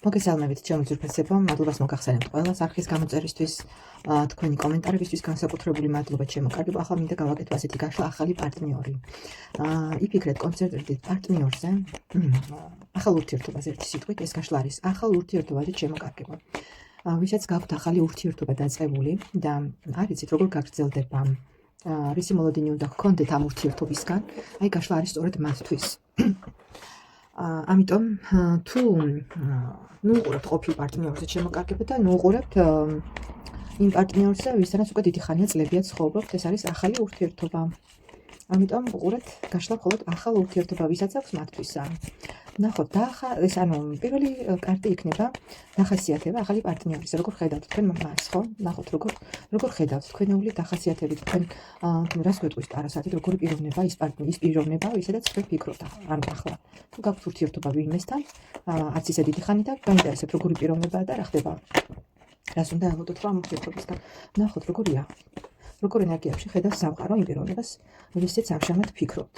მოგესალმებით, ჩემო ძვირფასებო, მადლობას მოგახსენებთ ყველას არხის გამოწერისთვის, თქვენი კომენტარებისთვის განსაკუთრებული მადლობა ჩემო კარგებო. ახლა მინდა გავაკეთო ასეთი გაშლა ახალი პარტნიორი. იფიქრეთ, კონცენტრირდით პარტნიორზე, ახალ ურთიერთობაზე ერთი სიტყვით, ეს გაშლა არის ახალ ურთიერთობაზე ჩემო კარგებო. ვისაც გაქვთ ახალი ურთიერთობა დაწყებული და არ იცით როგორ გაგრძელდება, რისი მოლოდინი უნდა გქონდეთ ამ ურთიერთობისგან, აი გაშლა არის სწორედ მათთვის. ამიტომ თუ ნუყურებთ ყოფილ პარტნიორზე ჩემო კარგებო და ნუყურებთ იმ პარტნიორზე, ვისთანაც უკვე დიდი ხანია წლებია ცხოვრობთ, ეს არის ახალი ურთიერთობა. ამიტომ უყურეთ გაშლა მხოლოდ ახალ ურთიერთობა, ვისაც აქვს მათთვის. ნახოთ, ეს პირველი კარტი იქნება დახასიათება ახალი პარტნიორის. როგორ ხედავთ თქვენ მას, ხო? ნახოთ, როგორ ხედავთ თქვენეული დახასიათებით, თქვენ რას გვეტყვის ტარასათით, როგორი პიროვნება ის პიროვნება, ვისაც თქვენ ფიქრობთ ახლა. თუ გაქვთ ურთიერთობა ვინმესთან, არც ისე დიდი ხანი და გაინტერესებთ როგორი პიროვნებაა და რა ხდება. რას უნდა აღოდოთ რა ურთიერთობისგან. ნახოთ, როგორია. როგორ ენერგიებში ხედავს სამყარო იმ პიროვნებას, ვისაც ამჟამად ფიქრობთ.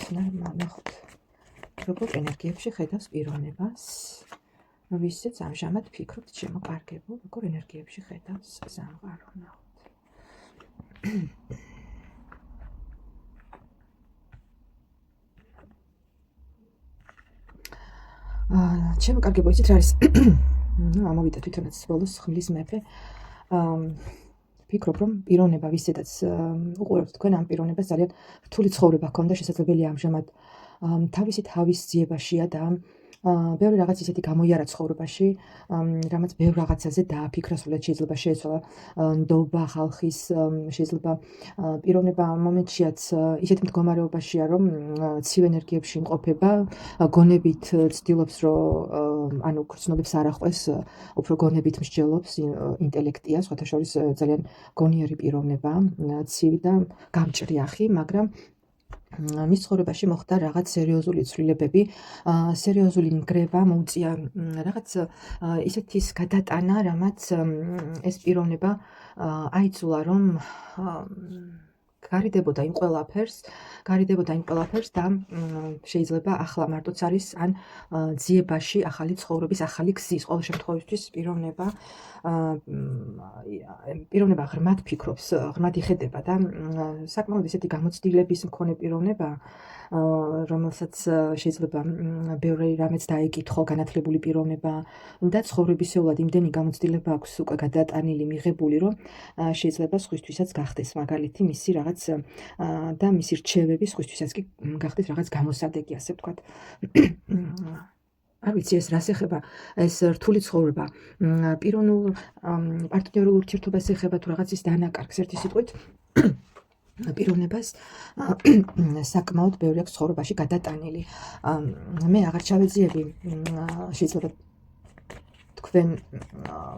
ნახოთ. როგორ ენერგიებში ხედავს პიროვნებას, ვისაც ამჟამად ფიქრობთ, ჩემო კარგებო, როგორ ენერგიებში ხედავს სამყარო. ნახოთ. ჩემო კარგებო, იცით რა არის? ამოვიდა თვითონაც ბოლოს ხმლის მეფე. ფიქრობ, რომ პიროვნება, ვისაც უყურებთ თქვენ ამ პიროვნებას, ძალიან რთული ცხოვრება ჰქონდა, შესაძლებელია ამჟამად თავისი თავის ძიებაშია და ბევრი რაღაც ისეთი გამოიარა ცხოვრებაში, რამაც ბევრ რაღაცაზე დააფიქრა, სულად შეიძლება შეეცვალა ნდობა ხალხის, შეიძლება პიროვნება მომენტშიაც ისეთ მდგომარეობაშია, რომ ცივ ენერგიებში იმყოფება, გონებით ცდილობს, რომ გრძნობებს არ ახვეს, უფრო გონებით მსჯელობს, ინტელექტია, სხვათა შორის ძალიან გონიერი პიროვნება, ცივი და გამჭრიახი, მაგრამ მის ცხოვრებაში მოხდა რაღაც სერიოზული ცვლილებები, სერიოზული ნგრევა მოუწია რაღაც ისეთის გადატანა, რამაც ეს პიროვნება აიძულა, რომ გარიდებოდა იმ ყველაფერს და შეიძლება ახლა მარტოც არის ან ძიებაში ახალი ცხოვრების ახალი გზის. ყოველ შემთხვევაში პიროვნება ღრმად ფიქრობს, ღრმად იხედება და საკმაოდ ისეთი გამოცდილების მქონე პიროვნება, რომელსაც შეიძლება ბევრი რამეც დაეკითხო, განათლებული პიროვნება და ცხოვრებისეულად იმდენი გამოცდილება აქვს უკვე გადატანილი, მიღებული, რომ შეიძლება სხვისთვისაც გახდეს მაგალითი მისი რაღაც და მისი რჩევები სხვისთვისაც კი გახდეს რაღაც გამოსადეგი, ასე ვთქვათ. არ ვიცი ეს რას ეხება, ეს რთული ცხოვრება, პიროვნულ პარტნიორულ ურთიერთობას ეხება თუ რაღაც ის დანაკარგს, ერთი სიტყვით პიროვნებას საკმაოდ ბევრი აქვს ცხოვრებაში გადატანილი. მე აღარ ჩავეძიები, შეიძლება თქვენ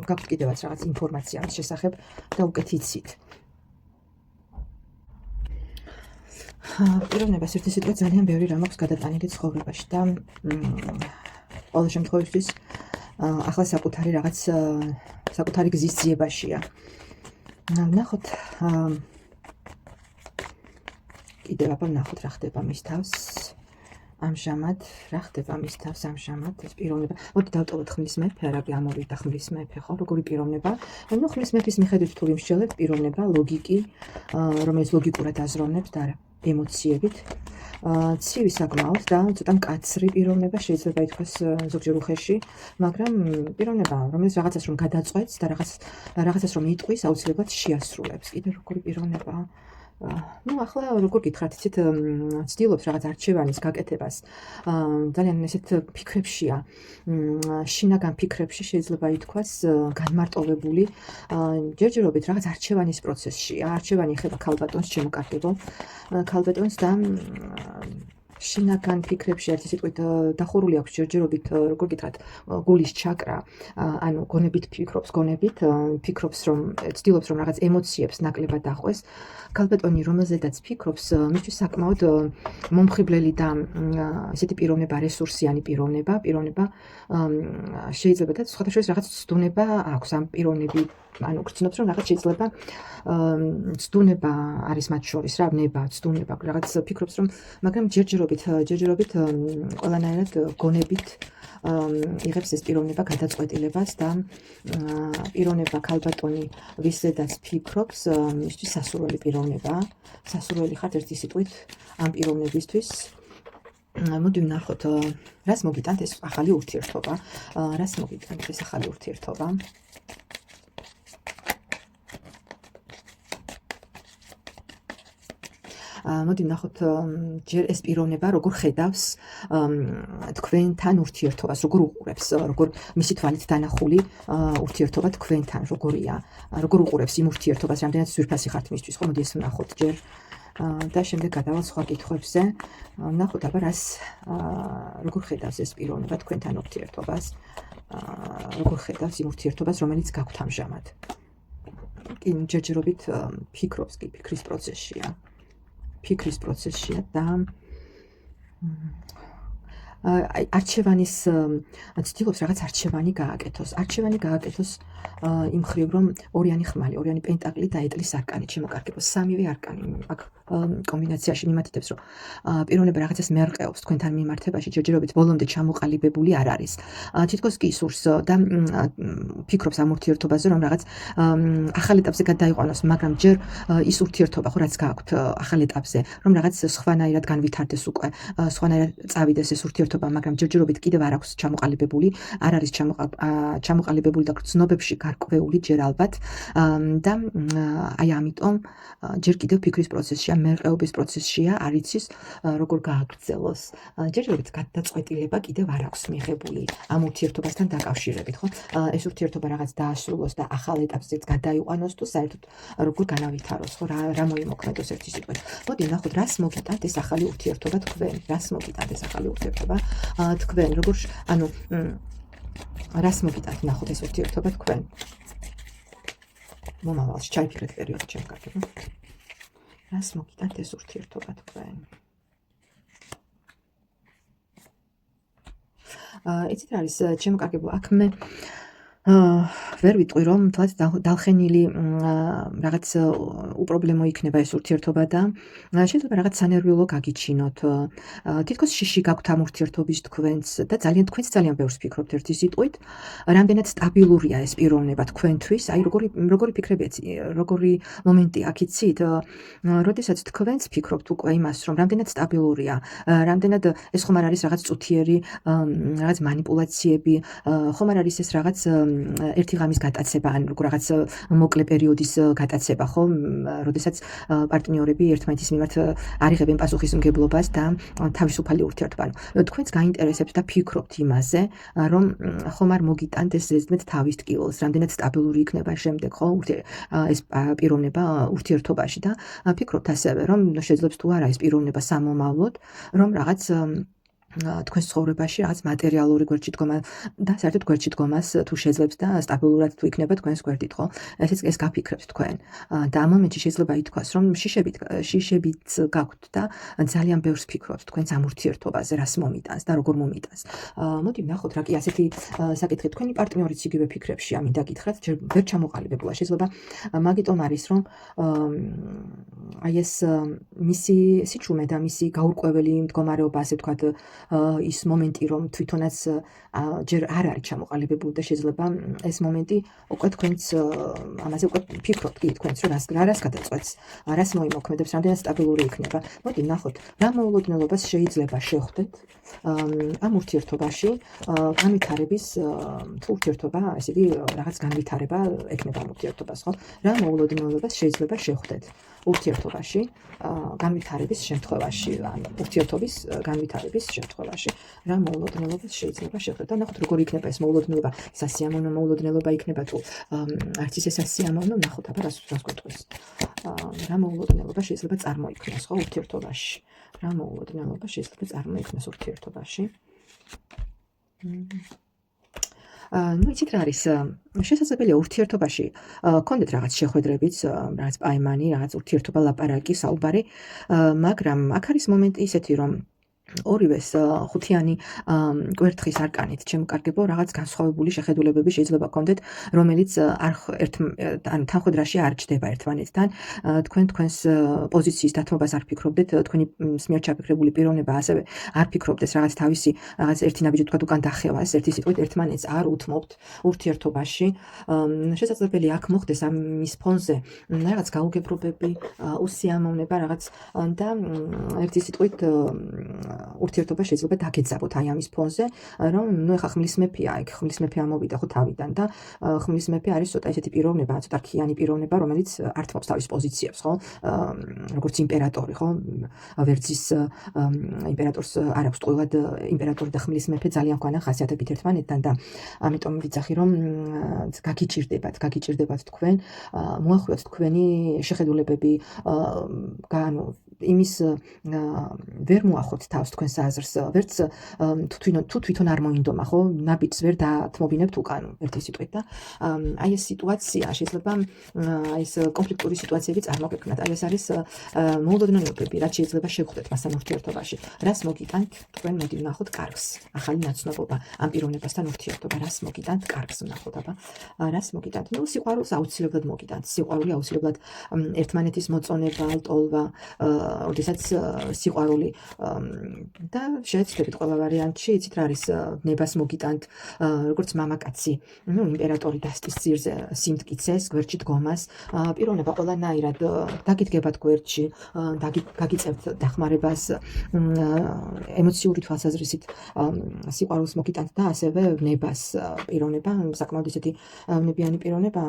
გაქვთ კიდევაც რაღაც ინფორმაცია ამის შესახებ და უკეთ იცით. პიროვნებას ერთი სიტყვით ძალიან ბევრი რამ აქვს გადატანილი ცხოვრებაში და ყოველ შემთხვევაში ახლა საკუთარი გზის ძიებაშია. ნახოთ, კიდევ ვნახოთ რა ხდება მის თავს ამჟამად, ეს პიროვნება. მოდი დავტოვოთ ხმლის მეფე, რა გამოვიდა ხმლის მეფე, ხო, როგორი პიროვნება. ხმლის მეფის მიხედვით თუ ვიმსჯელებთ, პიროვნება, ლოგიკი, რომელიც ლოგიკურად აზროვნებს და არა ემოციებით. ცივი საკმაოდ და ცოტა მკაცრი პიროვნება შეიძლება ითქვას ზოგჯერ უხეში, მაგრამ პიროვნება, რომელიც რაღაცას რომ გადაწყვეტს და რაღაცას რომ იტყვის, აუცილებლად შეასრულებს. კიდევ როგორი პიროვნება. ახლა როგორ გითხრათ, იცით, ცდილობს რაღაც არჩევანის გაკეთებას. ძალიან ესეთ ფიქრებშია, შინაგან ფიქრებში შეიძლება ითქვას, განმარტოვებული. ჯერჯერობით რაღაც არჩევანის პროცესშია. არჩევანი ეხება ქალბატონს, ჩემო კარგებო, ქალბატონს და შინაგან ფიქრებში ერთი სიტყვით დახურული აქვს ჯერჯერობით, როგორ გითხრათ, გულის ჩაკრა, გონებით ფიქრობს, რომ ცდილობს, რომ რაღაც ემოციებს ნაკლებად დახვეს. ქალბატონი, რომელზედაც ფიქრობს, მისთვის საკმაოდ მომხიბლელი და ესეთი პიროვნება, რესურსიანი პიროვნება, შეიძლება და სხვათა შორის რაღაც ცდუნება აქვს ამ პიროვნები, გრძნობს, რომ რაღაც შეიძლება ცდუნება არის მათ შორის, რა ნება, ცდუნება, რაღაც ფიქრობს, რომ მაგრამ ჯერჯერობით ყველანაირად გონებით იღებს ეს პიროვნება გადაწყვეტილებას და პიროვნება ქალბატონი ვისედაც ფიქრობს მისთვის სასურველი პიროვნებაა სასურველი ხართ ერთი სიტყვით ამ პიროვნებისთვის მოდი ვნახოთ რას მოგიტანთ ეს ახალი ურთიერთობა რას მოგიტანთ ეს ახალი ურთიერთობა მოდი ვნახოთ ჯერ ეს პიროვნება როგორ ხედავს თქვენთან ურთიერთობას როგორ უყურებს როგორ მისი თვალით დანახული ურთიერთობა თქვენთან როგორია როგორ უყურებს იმ ურთიერთობას რამდენად ძვირფასი ხართ მისთვის ხო მოდი ეს ვნახოთ ჯერ და შემდეგ გადავალ სხვა კითხვებზე ვნახოთ აბა რას როგორ ხედავს ეს პიროვნება თქვენთან ურთიერთობას როგორ ხედავს იმ ურთიერთობას რომელიც გაქვთ ამჟამად კი ჯერჯერობით ფიქრობს კი ფიქრის პროცესშია და არჩევანის ცდილობს რაღაც არჩევანი გააკეთოს იმ მხრივ რომ ორიანი ხმალი ორიანი პენტაკლი და ეტლის არკანი შემოკარგებოს სამივე არკანი აქ კომბინაციაში მიმართებს რომ პიროვნება რაღაცას მერყეობს თქვენთან მიმართებაში ჯერჯერობით ბოლომდე ჩამოყალიბებული არ არის თითქოს კი სურს და ფიქრობს ამ ურთიერთობაზე რომ რაღაც ახალ ეტაპზე გადაიყვანოს მაგრამ ჯერ ის ურთიერთობა ხო რაც გააქვთ ახალ ეტაპზე რომ რაღაც სხვანაირად განვითარდეს უკვე სხვანაირად წავიდეს ეს ურთიერთობა მაგრამ ჯერჯერობით კიდევ არ აქვს ჩამოყალიბებული არ არის ჩამოყალიბებული და ცნობებში გარკვეული ჯერ ალბათ და აი ამიტომ ჯერ კიდევ ფიქრის პროცესშია მერყეობის პროცესშია არ იცის როგორ გააგრძელოს ჯერჯერობით გადაწყვეტილება კიდევ არ აქვს მიღებული ამ ურთიერთობასთან დაკავშირებით ხო ეს ურთიერთობა რაღაც დაასრულოს და ახალ ეტაპზეც გადაიყვანოს თუ საერთოდ როგორ განავითაროს ხო რა მოიმოქმედოს ერთი სიტყვით მოდი ვნახოთ რას მოგიტანთ ეს ახალი ურთიერთობა თქვენ რას მოგიტანთ ეს ახალი ურთიერთობა თქვენ როგორ ანუ რას მოგიტანთ ვნახოთ ეს ურთიერთობა თქვენ მომავალში ჩაიფიქრეთ პერიოდი შემკარგება რას მოგიტანთ ეს ურთიერთობა თქვენ იცით რა არის შემკარგება აქ მე ვერ ვიტყვი რომ თვაც დალხენილი რაღაც უპრობლემო იქნება ეს ურთიერთობა და შეიძლება რაღაც სანერვიულო გაგიჩინოთ თითქოს შიში გაქვთ ამ ურთიერთობის თქვენც და თქვენც ძალიან ბევრს ფიქრობთ ერთი სიტყვით რამდენად სტაბილურია ეს პიროვნება თქვენთვის აი როგორი ფიქრებია როგორი მომენტი აქ იცით როდესაც თქვენც ფიქრობთ უკვე იმას რომ რამდენად სტაბილურია რამდენად ეს ხომ არ არის რაღაც წუთიერი რაღაც манипуляციები ხომ არ არის ეს რაღაც ერთი ღამის გატაცება ან რაღაც მოკლე პერიოდის გატაცება ხო როდესაც პარტნიორები ერთმანეთის მიმართ არიღებენ პასუხისმგებლობას და თავისუფალი ურთიერთობა თქვენც გაინტერესებთ და ფიქრობთ იმაზე რომ ხომ არ მოგიტანთ ეს ზედმეტ თავის ტკივილს რამდენად სტაბილური იქნება შემდეგ ხო ეს პიროვნება ურთიერთობაში და ფიქრობთ ასევე რომ შეძლებს თუ არა ეს პიროვნება სამომავლოდ რომ რაღაც თქვენს ცხოვრებაში რაღაც მატერიალური გვერდში დგომა და საერთოდ გვერდში დგომას თუ შეძლებს და სტაბილურად თუ იქნება თქვენს გვერდით ხო ეს გაფიქრებთ თქვენ და ამ მომენტში შეიძლება ითქვას რომ შიშებიც გაქვთ და ძალიან ბევრს ფიქრობთ თქვენს ამ ურთიერთობაზე რას მომიტანს და როგორ მომიტანს მოდი ვნახოთ რა კი ასეთი საკითხი თქვენი პარტნიორიც იგივე ფიქრებშია მინდა გითხრათ ჯერ ვერ ჩამოყალიბებულა შეიძლება მაგიტომ არის რომ აი ეს მისი სიჩუმე და მისი გაურკვეველი მდგომარეობა ასე ვთქვათ ის მომენტი რომ თვითონაც ჯერ არ არის ჩამოყალიბებული და შეიძლება ეს მომენტი უკვე თქვენც ამაზე უკვე ფიქრობთ კი თქვენც რომ რას გადაწყვეტს რას მოიმოქმედებს რამდენად სტაბილური იქნება მოდი ვნახოთ რა მოულოდნელობას შეიძლება შევხვდეთ ამ ურთიერთობაში განვითარების თუ ურთიერთობა ესე იგი რაღაც განვითარება ექნება ამ ურთიერთობას ხო რა მოულოდნელობას შეიძლება შევხვდეთ ურთიერთობაში განვითარების შემთხვევაში ან ურთიერთობის განვითარების შემთხვევაში რა მოულოდნელობას შეიძლება შევხვდეთ და ნახოთ როგორი იქნება ეს მოულოდნელობა სასიამოვნო მოულოდნელობა იქნება თუ არც ისე სასიამოვნო ნახოთ აბა რას გვეტყვის რა მოულოდნელობა შეიძლება წარმოიქმნას ხო ურთიერთობაში რა მოულოდნელობა შეიძლება წარმოიქმნას ურთიერთობაში ну იცით რა არის შესაძლებელია ურთიერთობაში გქონდეთ რაღაც შეხვედრებიც რაღაც პაემანი რაღაც ურთიერთობა ლაპარაკი საუბარი მაგრამ აქ არის მომენტი ისეთი რომ ორივეს ხუთიანი კვერთხის არკანით შემოკარგებო რაღაც განსხვავებული შეხედულებები შეიძლება გქონდეთ, რომელიც ანუ თანხვედრაში არ ჯდება ერთმანეთთან. თქვენ თქვენს პოზიციის დათმობას არ ფიქრობდეთ, თქვენი მიერ ჩაფიქრებული პიროვნება ასევე არ ფიქრობდეს რაღაც თავისი რაღაც ერთი ნაბიჯი თქვა უკან დახევას, ერთი სიტყვით ერთმანეთს არ უთმობთ ურთიერთობაში. შესაძლებელი აქ მოხდეს ამის ფონზე რაღაც გაუგებრობები, უსიამოვნება რაღაც და ერთი სიტყვით ურთიერთობა შეიძლება დაგეძაბოთ აი ამის ფონზე, რომ ეხა ხმლის მეფეა, იქ ხმლის მეფე ამოვიდა ხო თავიდან და ხმლის მეფე არის ცოტა ესეთი პიროვნება, ცოტა რქიანი პიროვნება, რომელიც არ თმობს თავის პოზიციებს, ხო? როგორც იმპერატორი, ხო? ვერძის იმპერატორს არ აქვს ტყუილად იმპერატორი და ხმლის მეფე ძალიან გვანა ხასიათებით ერთმანეთთან და ამიტომ ვიცახი რომ გაგიჭირდებათ თქვენ, მოახვიოთ თქვენი შეხედულებები, ანუ იმის ვერ მოახოთ თავს თქვენს აზრს, ვერც თუ თვითონ არ მოინდომა, ხო, ნაბიჯს ვერ დათმობინებთ უკან, ერთი სიტყვით და აი ეს სიტუაცია შეიძლება აი ეს კონფლიქტური სიტუაციები წარმოგექმნათ. აი ეს არის მოულოდნელობები, რაც შეიძლება შეგხვდეთ მასთან ურთიერთობაში. რას მოგიტანთ თქვენ, მოდი ვნახოთ კარგს, ახალი ნაცნობობა ამ პიროვნებასთან ურთიერთობა, რას მოგიტანთ კარგს ვნახოთ, აბა, რას მოგიტანთ? ნუ სიყვარულს აუცილებლად მოგიტანთ. სიყვარული აუცილებლად ერთმანეთის მოწონება, ლტოლვა, როდესაც სიყვარული და შეეცდებით ყველა ვარიანტში, იცით რა არის ნებას მოგიტანთ, როგორც მამაკაცი, ნუ იმპერატორი დასტის ძირზე სიმტკიცეს, გვერდში დგომას, პიროვნება ყველანაირად დაგიდგებათ გვერდში, გაგიწევთ დახმარებას, ემოციური თვალსაზრისით სიყვარულს მოგიტანთ და ასევე ნებას პიროვნება, საკმაოდ ისეთი ნებიანი პიროვნება,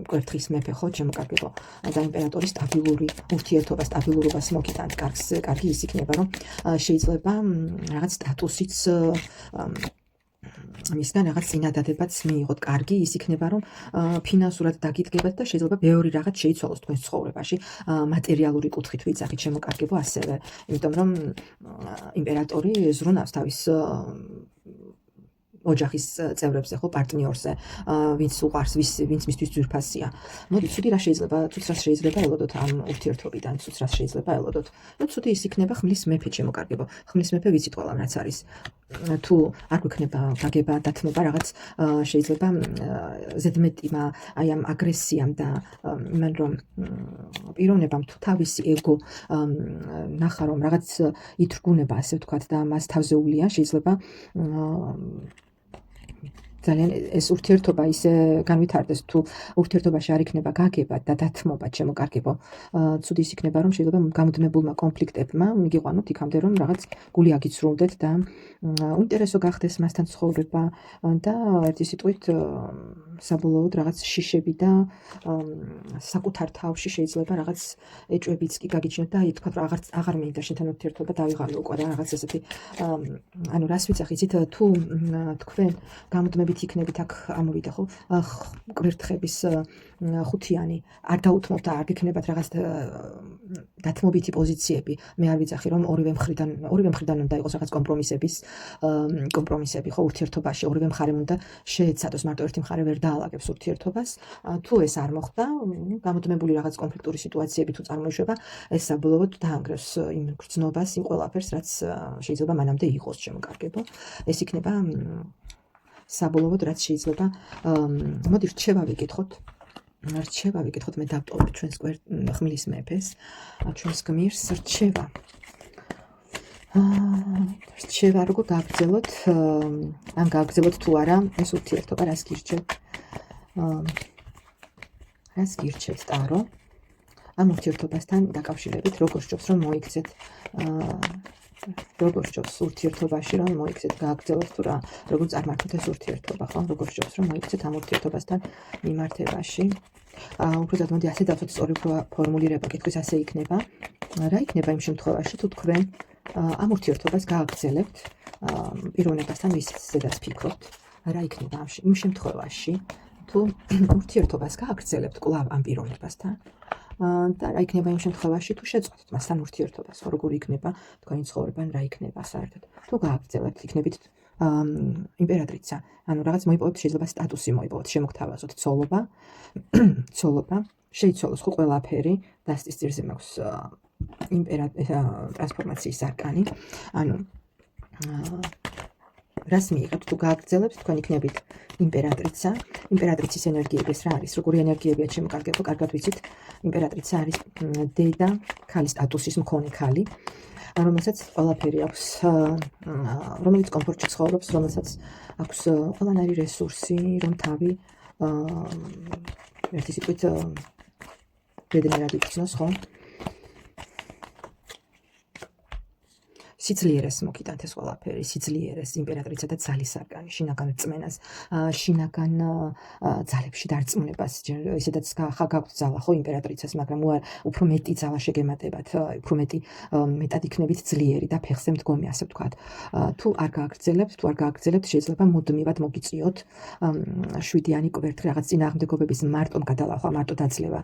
კვერთხის მეფე ხო, შემოკარგებო და იმპერატორის სტაბილური ურთიერთობა, სტაბილურობას მოგიტანთ კარგი ის იქნება, რომ შეიძლება რაღაც სტატუსიც მისგან რაღაც წინადადებაც მიიღოთ, კარგი ის იქნება, რომ ფინანსურად დაგიდგებათ და შეიძლება ბევრი რაღაც შეიცვალოს თქვენს ცხოვრებაში, მატერიალური კუთხით ვიცახით შემოკარგებო ასევე, იმიტომ რომ იმპერატორი ზრუნავს თავის ოჯახის წევრებზე, ხო, პარტნიორზე, ვინც უყვარს, ვინც მისთვის ძვირფასია. მოდი, ცუდი რა შეიძლება ელოდოთ ამ ურთიერთობიდან, ცუდს რა შეიძლება ელოდოთ. და ცუდი ის იქნება ხმლის მეფე შემოკარგებო. ხმლის მეფე ვიცით ყველამ რაც არის. თუ არ გვექნება გაგება, დათმობა რაღაც შეიძლება ზედმეტიმა აი ამ აგრესიამ და იმან რომ პიროვნებამ თუ თავისი ეგო ნახა რომ რაღაც ითრგუნება, ასე ვთქვათ და მას თავზე ულია, შეიძლება ძალიან ეს ურთიერთობა ისე განვითარდეს, თუ ურთიერთობაში არ იქნება გაგება და დათმობა შემოკარგებო, ცუდი ის იქნება, რომ შეიძლება გამუდმებულმა კონფლიქტებმა მიგიყვანოთ იქამდე, რომ რაღაც გული აგიცრუვდეთ და უინტერესო გახდეს მასთან ცხოვრება და ერთი სიტყვით საბოლოოდ რაღაც შიშები და საკუთარ თავში შეიძლება რაღაც ეჭვებიც კი გაგიჩნიოთ და თქვათ რომ აღარ მინდა შენთან ურთიერთობა დავიღალე უკვე და რაღაც ესეთი ანუ რას ვიცახ იცით თუ თქვენ გამუდმებით იქნებით აქ ამოვიდა ხო კვერთხების ხუთიანი არ დაუთმობთ და არ გექნებათ რაღაც დათმობითი პოზიციები მე არ ვიცახი რომ ორივე მხრიდან უნდა იყოს რაღაც კომპრომისები ხო ურთიერთობაში ორივე მხარემ უნდა შეეცადოს მარტო ერთი მხარე ვერ დაალაგებს ურთიერთობას თუ ეს არ მოხდა გამუდმებული რაღაც კონფლიქტური სიტუაციები თუ წარმოიშვება ეს საბოლოოდ დაანგრევს იმ გრძნობას იმ ყველაფერს რაც შეიძლება მანამდე იყოს შემოკარგებო ეს იქნება საბოლოოდ რაც შეიძლება მოდი რჩევა ვიკითხოთ მე დავტოვებ ჩვენს ხმლის მეფეს ჩვენს გმირს რჩევა როგორ გავგრძელოთ ან გავგრძელოთ თუ არა ეს ურთიერთობა რას გირჩევთ ტარო ამ ურთიერთობასთან დაკავშირებით როგორ სჯობს რომ მოიქცეთ როგორ სჯობს ურთიერთობაში რომ მოიქცეთ გააგრძელოთ თუ რა როგორ წარმართოთ ეს ურთიერთობა ხო როგორ სჯობს რომ მოიქცეთ ამ ურთიერთობასთან მიმართებაში უბრალოდ მოდი ასე დავთვალოთ სწორი ფორმულირება კითხვის ასე იქნება რა იქნება იმ შემთხვევაში თუ თქვენ ამ ურთიერთობას გააგრძელებთ პიროვნებასთან ვისაც ფიქრობთ რა იქნება იმ შემთხვევაში თუ ურთიერთობას გააგრძელებთ კვლავ ამ პიროვნებასთან და რა იქნება იმ შემთხვევაში თუ შეწყვეტთ მასთან ურთიერთობას როგორ იქნება თქვენი ცხოვრება რა იქნება საერთოდ თუ გააგრძელებთ იქნებით იმპერატრიცა ანუ რაღაც მოიპოვებთ შეიძლება სტატუსი მოიპოვოთ შემოგთავაზოთ ცოლობა შეიცვალოს ხო ყველაფერი დასტის ძირზე მაქვს ტრანსფორმაციის არკანი. ანუ რას მიიღებთ თუ გააგრძელებთ, თქვენ იქნებით იმპერატრიცა. იმპერატრიცის ენერგიები ეს რა არის? როგორი ენერგიებია შემოკარგება? კარგად ვიცით, იმპერატრიცა არის დედა, ქალის სტატუსის მქონე ქალი, რომელსაც ყველაფერი აქვს, რომელიც კომფორტში ცხოვრობს, რომელსაც აქვს ყველანაირი რესურსი, რომ თავი ერთი სიტყვით ბედნიერად იქცნოს, ხო? სიძლიერეს მოგიტანთ ეს ყველაფერი, სიძლიერეს, იმპერატრიცა და ძალის არკანი, შინაგან რწმენას, შინაგან ძალებში დარწმუნებას, ისედაც გაქვთ ძალა, ხო, იმპერატრიცას, მაგრამ უფრო მეტი ძალა შეგემატებათ, უფრო მეტად იქნებით ძლიერი და ფეხზე მდგომი, ასე ვთქვათ. თუ არ გააგრძელებთ, შეიძლება მუდმივად მოგიწიოთ შვიდიანი კვერთხი, რაღაც წინააღმდეგობების მარტომ გადალახვა, მარტო დაძლევა.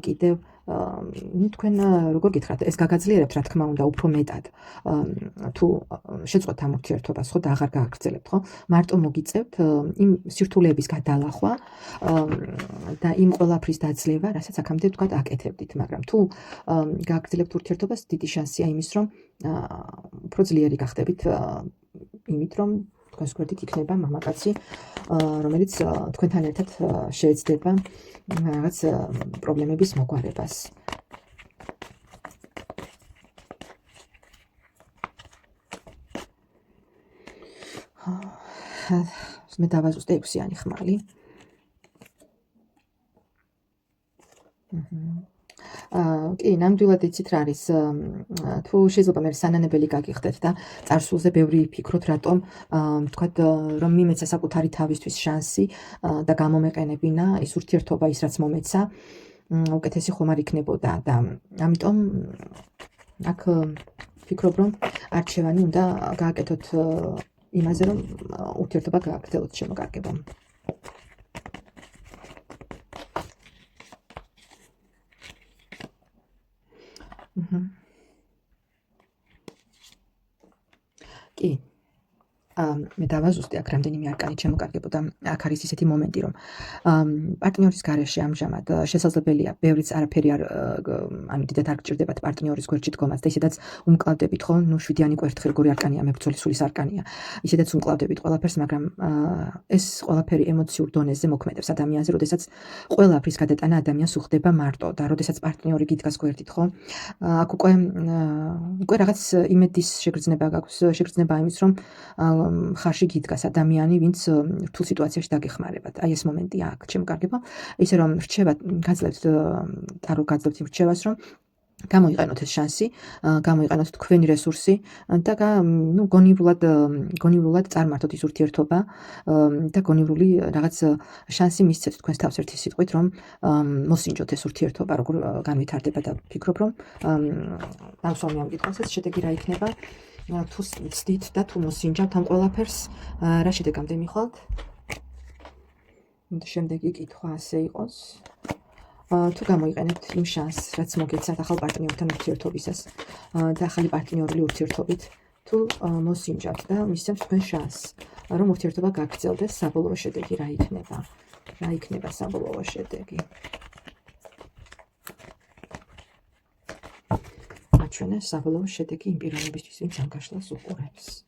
კიდევ თქვენ როგორ გითხრათ, ეს გაგაძლიერებთ, რა თქმა უნდა, უფრო მეტად. თუ შეწყვეტ ამ ურთიერთობას, ხო, და აღარ გააგრძელებთ, ხო? მარტო მოგიწევთ იმ სირთულეების გადალახვა და იმ ყველაფრის დაძლევა, რასაც აქამდე ვთქვათ, აკეთებდით, მაგრამ თუ გააგრძელებთ ურთიერთობას, დიდი შანსია იმის, რომ უფრო ძლიერი გახდებით იმით, რომ თქვენს გვერდით იქნება მამაკაცი, რომელიც თქვენთან ერთად შეეცდება რაღაც პრობლემების მოგვარებას. მე დავაზუსტე 6-იანი ხმალი. კი, ნამდვილად იცით რა არის, თუ შეიძლება მე სანანებელი გაგიხდეთ და წარსულზე ბევრი ფიქროთ, რატომ ვთქვათ, რომ მიმეცა საკუთარი თავისთვის შანსი და გამომეყენებინა ის ურთიერთობა, ის რაც მომეცა, უკეთესი ხომ არ იქნებოდა და ამიტომ აქ ვფიქრობ, რომ არჩევანი უნდა გააკეთოთ იმაზე, რომ ურთიერთობა გააგრძელოთ შემოკარგებამ. კი, მე დავაზუსტე აქ რამდენიმე არკანი შემოკარგებოდა. აქ არის ისეთი მომენტი, რომ პარტნიორის გარეშე ამჟამად შესაძლებელია ბევრიც არაფერი არ, ანუ დიდად არ გჭირდებათ პარტნიორის გვერდში დგომაც და ისედაც უმკლავდებით, ხო? ნუ შვიდიანი კვერთხი როგორი არკანია, მებრძოლი სულის არკანია. ისედაც უმკლავდებით ყველაფერს, მაგრამ ეს ყველაფერი ემოციურ დონეზე მოქმედებს ადამიანზე, როდესაც ყველაფრის გადატანა ადამიანს უხდება მარტო და როდესაც პარტნიორი გიდგას გვერდით, ხო? აქ უკვე რაღაც იმედის შეგრძნება გაქვს, შეგრძნება იმის, რომ ხარში გიდგას ადამიანი, ვინც რთულ სიტუაციაში დაგეხმარებათ. აი ეს მომენტია აქ შემოკარგება. ისე რომ რჩევათ, გაძლევთ იმ რჩევას, რომ გამოიყენოთ ეს შანსი, გამოიყენოთ თქვენი რესურსი და გონივრულად წარმართოთ ის ურთიერთობა და გონივრული რაღაც შანსი მისცეთ თქვენს თავს ერთი სიტყვით, რომ მოსინჯოთ ეს ურთიერთობა, როგორ განვითარდება და ვფიქრობ, რომ დავსვამი ამ კითხვასაც, შედეგი რა იქნება? თუ ვცდით და თუ მოსინჯავთ ამ ყველაფერს, რა შედეგამდე მიხვალთ? შემდეგი კითხვა ასე იყოს. თუ გამოიყენებთ იმ შანსს, რაც მოგეცათ ახალ პარტნიორთან ურთიერთობისას და ახალი პარტნიორული ურთიერთობით, თუ მოსინჯავთ და მისცემთ თქვენ შანსს, რომ ურთიერთობა გაგრძელდეს, საბოლოო შედეგი რა იქნება? რა იქნება საბოლოო შედეგი? აჩვენე საბოლოო შედეგი იმ პიროვნებისთვის, ვინც ამ გაშლას უყურებს.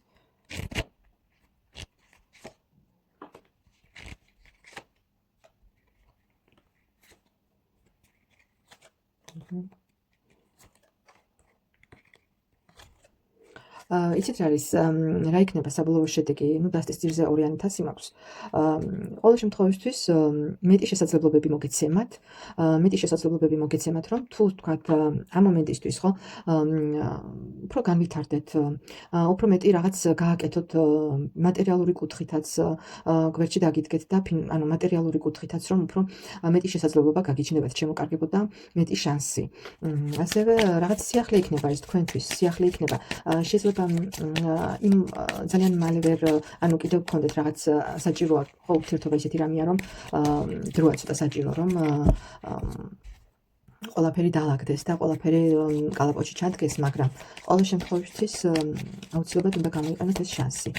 იცით რა არის, რა იქნება საბოლოო შედეგი? ნუ დასტის ძირზე 2.000 მაქვს. ყოველ შემთხვევისთვის მეტი შესაძლებლობები მოგეცემათ, რომ თუ ვთქვათ ამ მომენტისთვის, ხო, უფრო განვითარდეთ, უფრო მეტი რაღაც გააკეთოთ მატერიალური კუთხითაც, გვერდში დაგიდგეთ და ანუ მატერიალური კუთხითაც, რომ უფრო მეტი შესაძლებლობა გაგიჩნდებათ შემოკარგებო და მეტი შანსი. ასევე რაღაც სიახლე იქნება ეს თქვენთვის, სიახლე იქნება. შეიძლება იმ ძალიან მალე ანუ კიდევ გქონდეთ რაღაც საჭიროა, ხო, ურთიერთობა ისეთი რამეა, რომ დროა ცოტა საჭირო, რომ ყველაფერი დაალაგდეს და ყველაფერი კალაპოტში ჩადგეს, მაგრამ ყოველ შემთხვევაში აუცილებლად უნდა გამოიყენოთ ეს შანსი.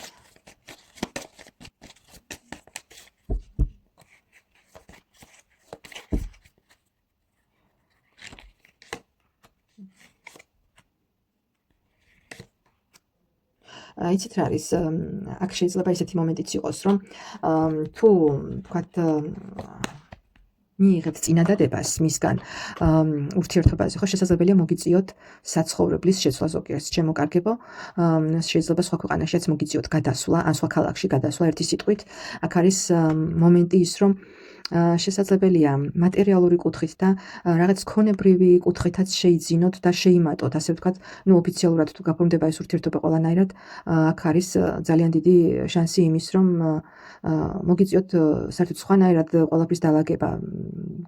იცით რა არის, აქ შეიძლება ესეთი მომენტიც იყოს, რომ თუ თქვათ მიიღებთ წინადადებას მისგან ურთიერთობაზე, ხო, შესაძლებელია მოგიწიოთ საცხოვრებლის შეცვლა ზოგიერთს. ჩემო კარგებო, შეიძლება სხვა ქვეყანაშიც მოგიწიოთ გადასვლა, ან სხვა ქალაქში გადასვლა, ერთი სიტყვით. აქ არის მომენტი ის, რომ შესაძლებელია მატერიალური კუთხით და რაღაც ქონებრივი კუთხითაც შეიძინოთ და შეიმატოთ, ასე ვთქვათ, ოფიციალურად თუ გაფორმდება ეს ურთიერთობა ყველანაირად, აქ არის ძალიან დიდი შანსი იმის, რომ მოგიწიოთ საერთოდ სხვანაირად ყველაფრის დალაგება,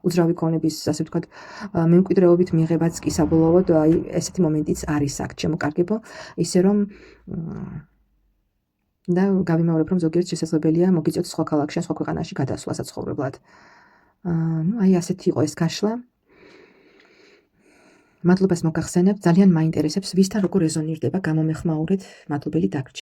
უძრავი ქონების, ასე ვთქვათ, მემკვიდრეობით მიღებაც კი საბოლოოდ, აი ესეთი მომენტიც არის აქ, ჩემო კარგებო, ისე რომ და გავიმეორებ, რომ ზოგიერთ შესაძლებელია მოგიწიოთ სხვა ქალაქში, სხვა ქვეყანაში გადასვლა საცხოვრებლად. აი ასეთი იყო ეს გაშლა. მადლობას მოგახსენებთ, ძალიან მაინტერესებს, ვისთან როგორ რეზონირდება გამომეხმაურეთ, მადლობელი დაგვრჩა.